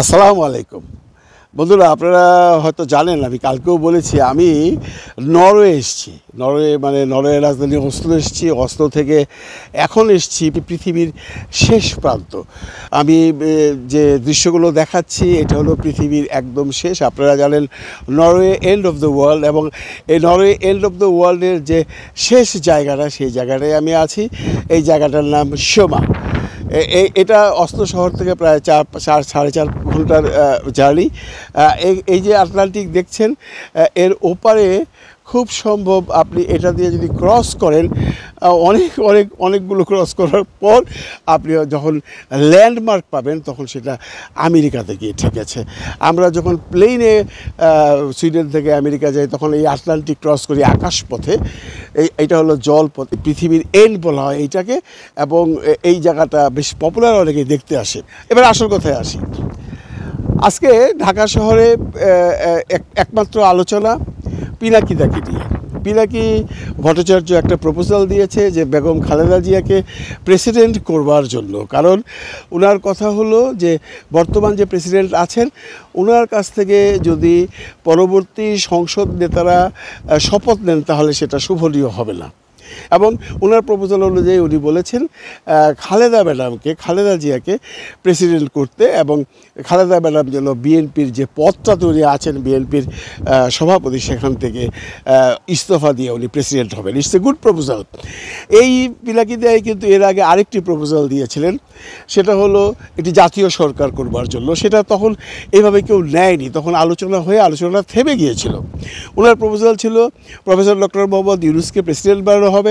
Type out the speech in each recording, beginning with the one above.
আসসালামু আলাইকুম বন্ধুরা, আপনারা হয়তো জানেন আমি কালকেও বলেছি আমি নরওয়ে এসেছি। নরওয়ের রাজধানী অসলো এসেছি। অসলো থেকে এখন এসেছি পৃথিবীর শেষ প্রান্ত। আমি যে দৃশ্যগুলো দেখাচ্ছি এটা হলো পৃথিবীর একদম শেষ। আপনারা জানেন Norway end of the world, এবং এই নরওয়ে এন্ড অফ দ্য ওয়ার্ল্ডের যে শেষ জায়গাটা সেই জায়গাটায় আমি আছি। এই জায়গাটার নাম সোমা। এটা অসলো শহর থেকে প্রায় সাড়ে চার ঘন্টার জার্নি। এই যে আটলান্টিক দেখছেন, এর ওপারে খুব সম্ভব আপনি এটা দিয়ে যদি ক্রস করেন, অনেকগুলো ক্রস করার পর আপনি যখন ল্যান্ডমার্ক পাবেন তখন সেটা আমেরিকাতে গিয়ে ঠিক আছে। আমরা যখন প্লেনে সুইডেন থেকে আমেরিকা যাই তখন এই আটলান্টিক ক্রস করি আকাশপথে। এইটা হলো জলপথ, পৃথিবীর এন্ড বলা হয় এইটাকে, এবং এই জায়গাটা বেশ পপুলার, অনেকেই দেখতে আসে। এবার আসল কথায় আসি। আজকে ঢাকা শহরে একমাত্র আলোচনা পিনাকিদাকে নিয়ে। পিনাকি ভট্টাচার্য একটা প্রপোজাল দিয়েছে যে বেগম খালেদা জিয়াকে প্রেসিডেন্ট করবার জন্য। কারণ ওনার কথা হলো যে বর্তমান যে প্রেসিডেন্ট আছেন ওনার কাছ থেকে যদি পরবর্তী সংসদ নেতারা শপথ নেন তাহলে সেটা শুভনীয় হবে না। এবং ওনার প্রপোজাল অনুযায়ী উনি বলেছেন খালেদা জিয়াকে প্রেসিডেন্ট করতে, এবং খালেদা ম্যাডাম যেন বিএনপির যে পদটা উনি আছেন বিএনপির সভাপতি সেখান থেকে ইস্তফা দিয়ে উনি প্রেসিডেন্ট হবেন। It's a good proposal. এই পিনাকি দেয় কিন্তু এর আগে আরেকটি প্রপোজাল দিয়েছিলেন, সেটা হলো এটি জাতীয় সরকার করবার জন্য। সেটা তখন এইভাবে কেউ নেয়নি, তখন আলোচনা থেমে গিয়েছিল। ওনার প্রপোজাল ছিল প্রফেসর ডক্টর মোহাম্মদ ইউনূসকে প্রেসিডেন্ট বানানো হবে।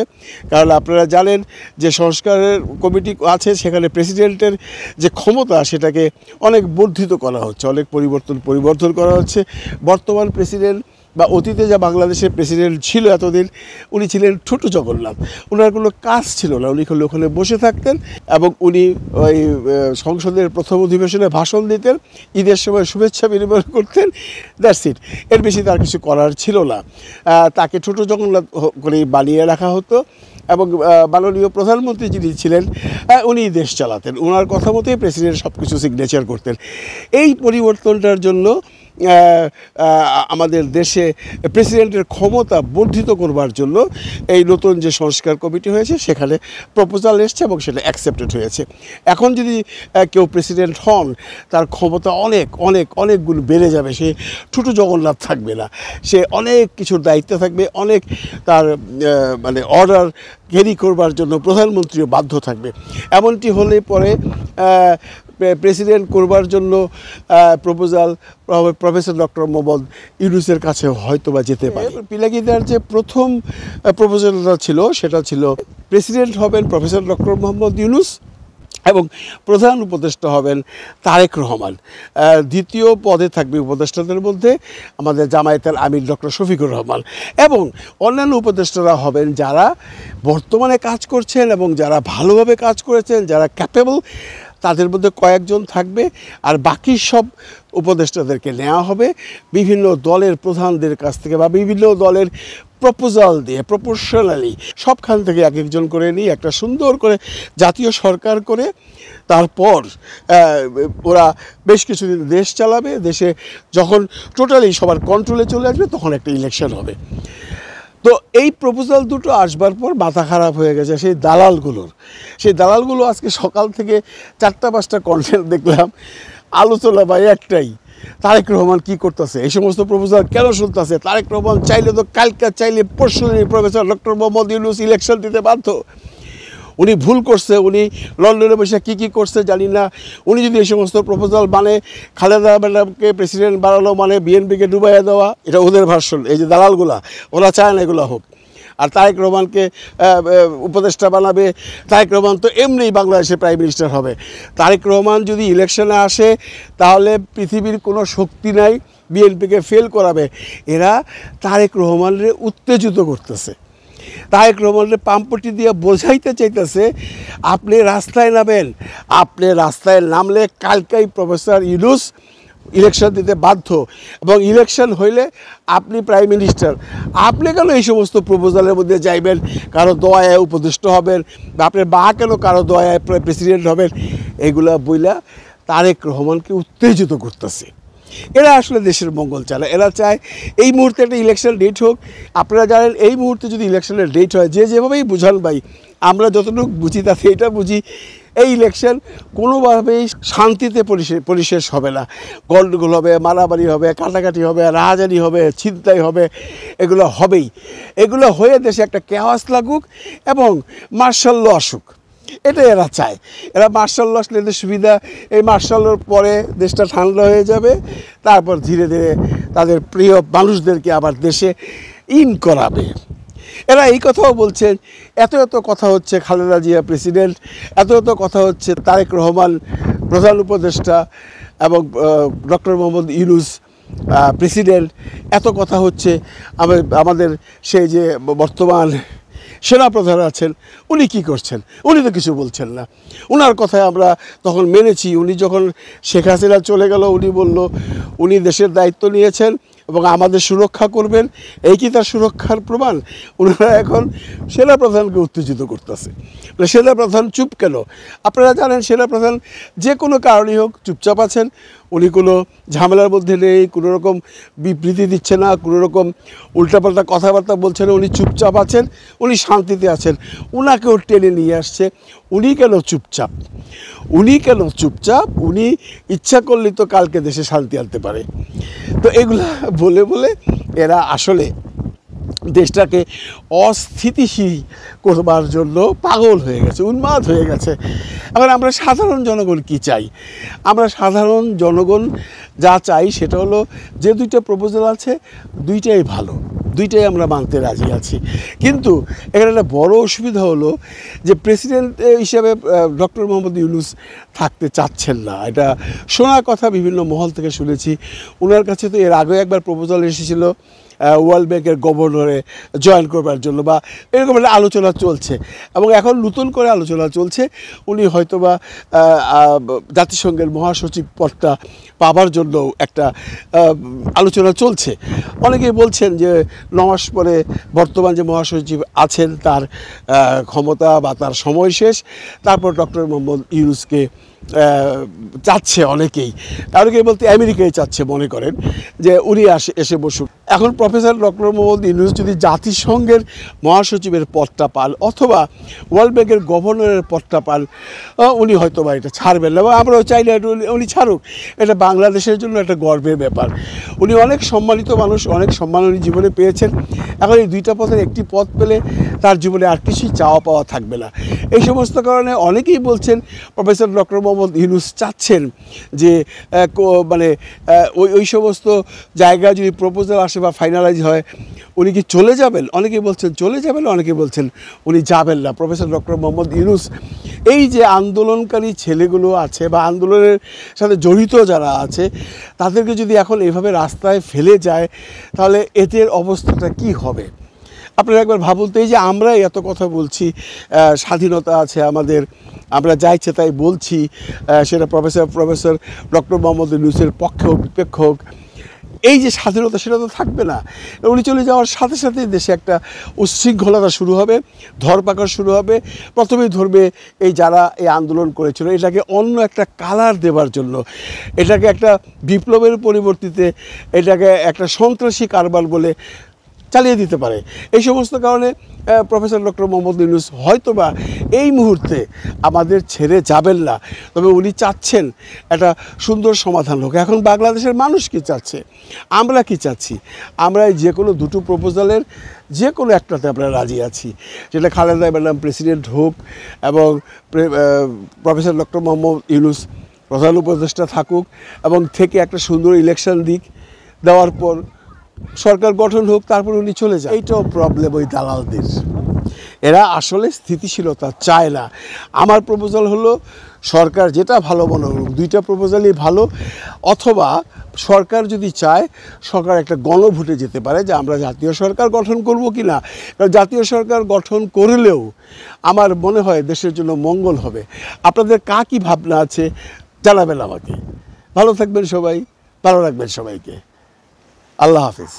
কারণ আপনারা জানেন যে সংস্কারের কমিটি আছে, সেখানে প্রেসিডেন্টের যে ক্ষমতা সেটাকে অনেক বর্ধিত করা হচ্ছে, অনেক পরিবর্তন করা হচ্ছে। বর্তমান প্রেসিডেন্ট বা অতীতে যা বাংলাদেশের প্রেসিডেন্ট ছিল এতদিন, উনি ছিলেন ছোটো জগন্নাথ। ওনার কোনো কাজ ছিল না, উনি ওখানে বসে থাকতেন এবং উনি ওই সংসদের প্রথম অধিবেশনে ভাষণ দিতেন, ঈদের সময় শুভেচ্ছা বিনিময় করতেন, দ্যাটস ইট। এর বেশি তার কিছু করার ছিল না। তাকে ছোটো জগন্নাথ করে বানিয়ে রাখা হতো, এবং মাননীয় প্রধানমন্ত্রী যিনি ছিলেন উনি দেশ চালাতেন, ওনার কথা মতোই প্রেসিডেন্ট সব কিছু সিগনেচার করতেন। এই পরিবর্তনটার জন্য আমাদের দেশে প্রেসিডেন্টের ক্ষমতা বর্ধিত করবার জন্য এই নতুন যে সংস্কার কমিটি হয়েছে সেখানে প্রপোজাল এসছে এবং সেটা অ্যাকসেপ্টেড হয়েছে। এখন যদি কেউ প্রেসিডেন্ট হন তার ক্ষমতা অনেক গুণ বেড়ে যাবে। সে ছোটো জগন্নাথ থাকবে না, সে অনেক কিছুর দায়িত্ব থাকবে, অনেক তার অর্ডার ক্যারি করবার জন্য প্রধানমন্ত্রীও বাধ্য থাকবে। এমনটি হলে পরে প্রেসিডেন্ট করবার জন্য প্রপোজাল প্রফেসর ডক্টর মোহাম্মদ ইউনূসের কাছে হয়তো বা যেতে পারে। পিনাকিদার যে প্রথম প্রপোজালটা ছিল সেটা ছিল প্রেসিডেন্ট হবেন প্রফেসর ডক্টর মোহাম্মদ ইউনূস এবং প্রধান উপদেষ্টা হবেন তারেক রহমান। দ্বিতীয় পদে থাকবে উপদেষ্টাদের মধ্যে আমাদের জামায়াতের আমির ডক্টর শফিকুর রহমান, এবং অন্যান্য উপদেষ্টারা হবেন যারা বর্তমানে কাজ করছেন এবং যারা ভালোভাবে কাজ করেছেন, যারা ক্যাপেবল, তাদের মধ্যে কয়েকজন থাকবে। আর বাকি সব উপদেষ্টাদেরকে নেওয়া হবে বিভিন্ন দলের প্রধানদের কাছ থেকে বা বিভিন্ন দলের প্রপোজাল দিয়ে প্রপোর্শনালি সবখান থেকে এক একজন করে নিয়ে একটা সুন্দর করে জাতীয় সরকার করে তারপর ওরা বেশ কিছুদিন দেশ চালাবে। দেশে যখন টোটালি সবার কন্ট্রোলে চলে আসবে তখন একটা ইলেকশন হবে। তো এই প্রপোজাল দুটো আসবার পর মাথা খারাপ হয়ে গেছে সেই দালালগুলো আজকে সকাল থেকে 4-5টা কন্টেন্ট দেখলাম, আলোচনা ভাই একটাই, তারেক রহমান কি করতেছে, এই সমস্ত প্রপোজাল কেন শুনতেছে। তারেক রহমান চাইলে তো কালকে, চাইলে পরশু professor doctor Mohammad Yunus election দিতে বাধ্য। উনি ভুল করছে, উনি লন্ডনে বসে কী করছে জানি না। উনি যদি এই সমস্ত প্রপোজাল খালেদা ম্যাডামকে প্রেসিডেন্ট বানানো বিএনপিকে ডুবাইয়া দেওয়া, এটা ওদের ভার্সন। এই যে দালালগুলা, ওরা চায় না এগুলো হোক। আর তারেক রহমানকে উপদেষ্টা বানাবে। তারেক রহমান তো এমনিই বাংলাদেশের প্রাইম মিনিস্টার হবে। তারেক রহমান যদি ইলেকশনে আসে তাহলে পৃথিবীর কোনো শক্তি নাই বিএনপিকে ফেল করাবে। এরা তারেক রহমানের উত্তেজিত করতেছে, তারেক রহমানের পাম্পটি দিয়ে বোঝাইতে চাইতেছে আপনি রাস্তায় নামেন, আপনি রাস্তায় নামলে কালকেই প্রফেসর ইউনূস ইলেকশন দিতে বাধ্য, এবং ইলেকশন হইলে আপনি প্রাইম মিনিস্টার। আপনি কেন এই সমস্ত প্রপোজালের মধ্যে যাইবেন, কারো দয়ায় উপদেষ্টা হবেন, বা আপনার বা কেন কারো দয়ায় প্রেসিডেন্ট হবেন, এগুলা বইলা তারেক রহমানকে উত্তেজিত করতেছে। এরা আসলে দেশের মঙ্গল চায় না। এরা চায় এই মুহূর্তে একটা ইলেকশন ডেট হোক। আপনারা জানেন এই মুহূর্তে যদি ইলেকশনের ডেট হয়, যেভাবেই বুঝান ভাই, আমরা যতটুকু বুঝি তাতে এটা বুঝি এই ইলেকশন কোনোভাবেই শান্তিতে পরিশেষ হবে না। গন্ডগোল হবে, মারামারি হবে, কাটাকাটি হবে, রাহাজানি হবে, ছিনতাই হবে, এগুলো হবেই। এগুলো হয়ে দেশে একটা কেওয়াস লাগুক এবং মার্শাল ল আসুক, এটাই এরা চায়। এরা মার্শাল ল আসলে এদের সুবিধা, এই মার্শাল লর পরে দেশটা ঠান্ডা হয়ে যাবে, তারপর ধীরে ধীরে তাদের প্রিয় মানুষদেরকে আবার দেশে ইন করাবে। এরা এই কথাও বলছেন, এত কথা হচ্ছে খালেদা জিয়া প্রেসিডেন্ট, এত কথা হচ্ছে তারেক রহমান প্রধান উপদেষ্টা এবং ডক্টর মোহাম্মদ ইউনূস প্রেসিডেন্ট, এত কথা হচ্ছে। আমাদের সেই যে বর্তমান সেনাপ্রধান আছেন, উনি কি করছেন? উনি তো কিছু বলছেন না। ওনার কথায় আমরা তখন মেনেছি। উনি যখন শেখ হাসিনা চলে গেল, উনি বলল উনি দেশের দায়িত্ব নিয়েছেন এবং আমাদের সুরক্ষা করবেন। এই কি তার সুরক্ষার প্রমাণ? ওনারা এখন সেনাপ্রধানকে উত্তেজিত করতেছে। সেনাপ্রধান চুপ কেন? আপনারা জানেন সেনাপ্রধান যে কোনো কারণেই হোক চুপচাপ আছেন। উনি কোনো ঝামেলার মধ্যে নেই, কোনো রকম বিবৃতি দিচ্ছে না, কোনো রকম উল্টাপাল্টা কথাবার্তা বলছে না। উনি চুপচাপ আছেন, উনি শান্তিতে আছেন। উনাকেও টেনে নিয়ে আসছে। উনি কেন চুপচাপ? উনি ইচ্ছা করলে তো কালকে দেশে শান্তি আনতে পারে। তো এগুলা বলে বলে এরা আসলে দেশটাকে অস্থিতিশীল করবার জন্য পাগল হয়ে গেছে, উন্মাদ হয়ে গেছে। এখন আমরা সাধারণ জনগণ কি চাই? আমরা সাধারণ জনগণ যা চাই সেটা হলো যে দুইটা প্রপোজাল আছে দুইটাই ভালো, দুইটাই আমরা মানতে রাজি আছি। কিন্তু এখানে একটা বড় অসুবিধা হলো যে প্রেসিডেন্ট হিসেবে ডক্টর মোহাম্মদ ইউনূস থাকতে চাচ্ছেন না। এটা শোনা কথা, বিভিন্ন মহল থেকে শুনেছি। ওনার কাছে তো এর আগেও একবার প্রপোজাল এসেছিল ওয়ার্ল্ড ব্যাংকের গভর্নরে জয়েন করবার জন্য, বা এরকম একটা আলোচনা চলছে এবং এখন নতুন করে আলোচনা চলছে। উনি হয়তোবা জাতিসংঘের মহাসচিব পদটা পাবার জন্য একটা আলোচনা চলছে। অনেকেই বলছেন যে 9 মাস পরে বর্তমান যে মহাসচিব আছেন তার ক্ষমতা বা তার সময় শেষ, তারপর ডক্টর মোহাম্মদ ইউনূসকে চাচ্ছে অনেকেই বলতে আমেরিকায় চাচ্ছে, মনে করেন যে উনি এসে বসুক। এখন প্রফেসর ডক্টর মোহাম্মদ ইউনূস যদি জাতিসংঘের মহাসচিবের পদটা পান অথবা ওয়ার্ল্ড ব্যাংকের গভর্নরের পদটা পান, উনি হয়তো বা এটা ছাড়বেন না। এবং আমরাও চাই না উনি ছাড়ুক। এটা বাংলাদেশের জন্য একটা গর্বের ব্যাপার। উনি অনেক সম্মানিত মানুষ, অনেক সম্মান উনি জীবনে পেয়েছেন। এখন এই দুইটা পদের একটি পদ পেলে তার জীবনে আর কিছুই চাওয়া পাওয়া থাকবে না। এই সমস্ত কারণে অনেকেই বলছেন প্রফেসর ডক্টর মোহাম্মদ ইউনূস চাচ্ছেন যে মানে ওই সমস্ত জায়গায় যদি প্রপোজাল আসে বা ফাইনালাইজ হয় উনি কি চলে যাবেন? অনেকেই বলছেন চলে যাবেন, অনেকেই বলছেন উনি যাবেন না। প্রফেসর ডক্টর মোহাম্মদ ইউনূস এই যে আন্দোলনকারী ছেলেগুলো আছে বা আন্দোলনের সাথে জড়িত যারা আছে তাদেরকে যদি এখন এভাবে রাস্তায় ফেলে যায় তাহলে এদের অবস্থাটা কি হবে? আপনারা একবার ভাবুন তো, এই যে আমরা এত কথা বলছি, স্বাধীনতা আছে আমাদের, আমরা যা ইচ্ছে তাই বলছি, সেটা প্রফেসর ডক্টর মোহাম্মদ ইউনূসের পক্ষে হোক বিপক্ষ হোক, এই যে স্বাধীনতা সেটা তো থাকবে না। উনি চলে যাওয়ার সাথে সাথে দেশে একটা উচ্ছৃঙ্খলতা শুরু হবে, ধরপাকড় শুরু হবে। প্রথমেই ধরবে এই যারা এই আন্দোলন করেছিল, এটাকে অন্য একটা কালার দেওয়ার জন্য, এটাকে একটা বিপ্লবের পরিবর্তিতে এটাকে একটা সন্ত্রাসী কারবার বলে চালিয়ে দিতে পারে। এই সমস্ত কারণে প্রফেসর ডক্টর মোহাম্মদ ইউনূস হয়তোবা এই মুহূর্তে আমাদের ছেড়ে যাবেন না। তবে উনি চাচ্ছেন একটা সুন্দর সমাধান হোক। এখন বাংলাদেশের মানুষ কি চাচ্ছে, আমরা কি চাচ্ছি? আমরা যে কোনো দুটো প্রপোজালের যে কোনো একটাতে আমরা রাজি আছি, যেটা খালেদা ম্যাডাম প্রেসিডেন্ট হোক এবং প্রফেসর ডক্টর মোহাম্মদ ইউনূস প্রধান উপদেষ্টা থাকুক এবং থেকে একটা সুন্দর ইলেকশন দেওয়ার পর সরকার গঠন হোক, তারপর উনি চলে যান। এইটাও প্রবলেম ওই দালালদের। এরা আসলে স্থিতিশীলতা চায় না। আমার প্রপোজাল হলো সরকার যেটা ভালো মনে হোক, দুইটা প্রপোজালই ভালো। অথবা সরকার যদি চায় সরকার একটা গণভোটে যেতে পারে যে আমরা জাতীয় সরকার গঠন করব কি না। কারণ জাতীয় সরকার গঠন করলেও আমার মনে হয় দেশের জন্য মঙ্গল হবে। আপনাদের কী ভাবনা আছে জানাবেন আমাকে। ভালো থাকবেন সবাই, ভালো রাখবেন সবাইকে। আল্লাহ হাফেজ।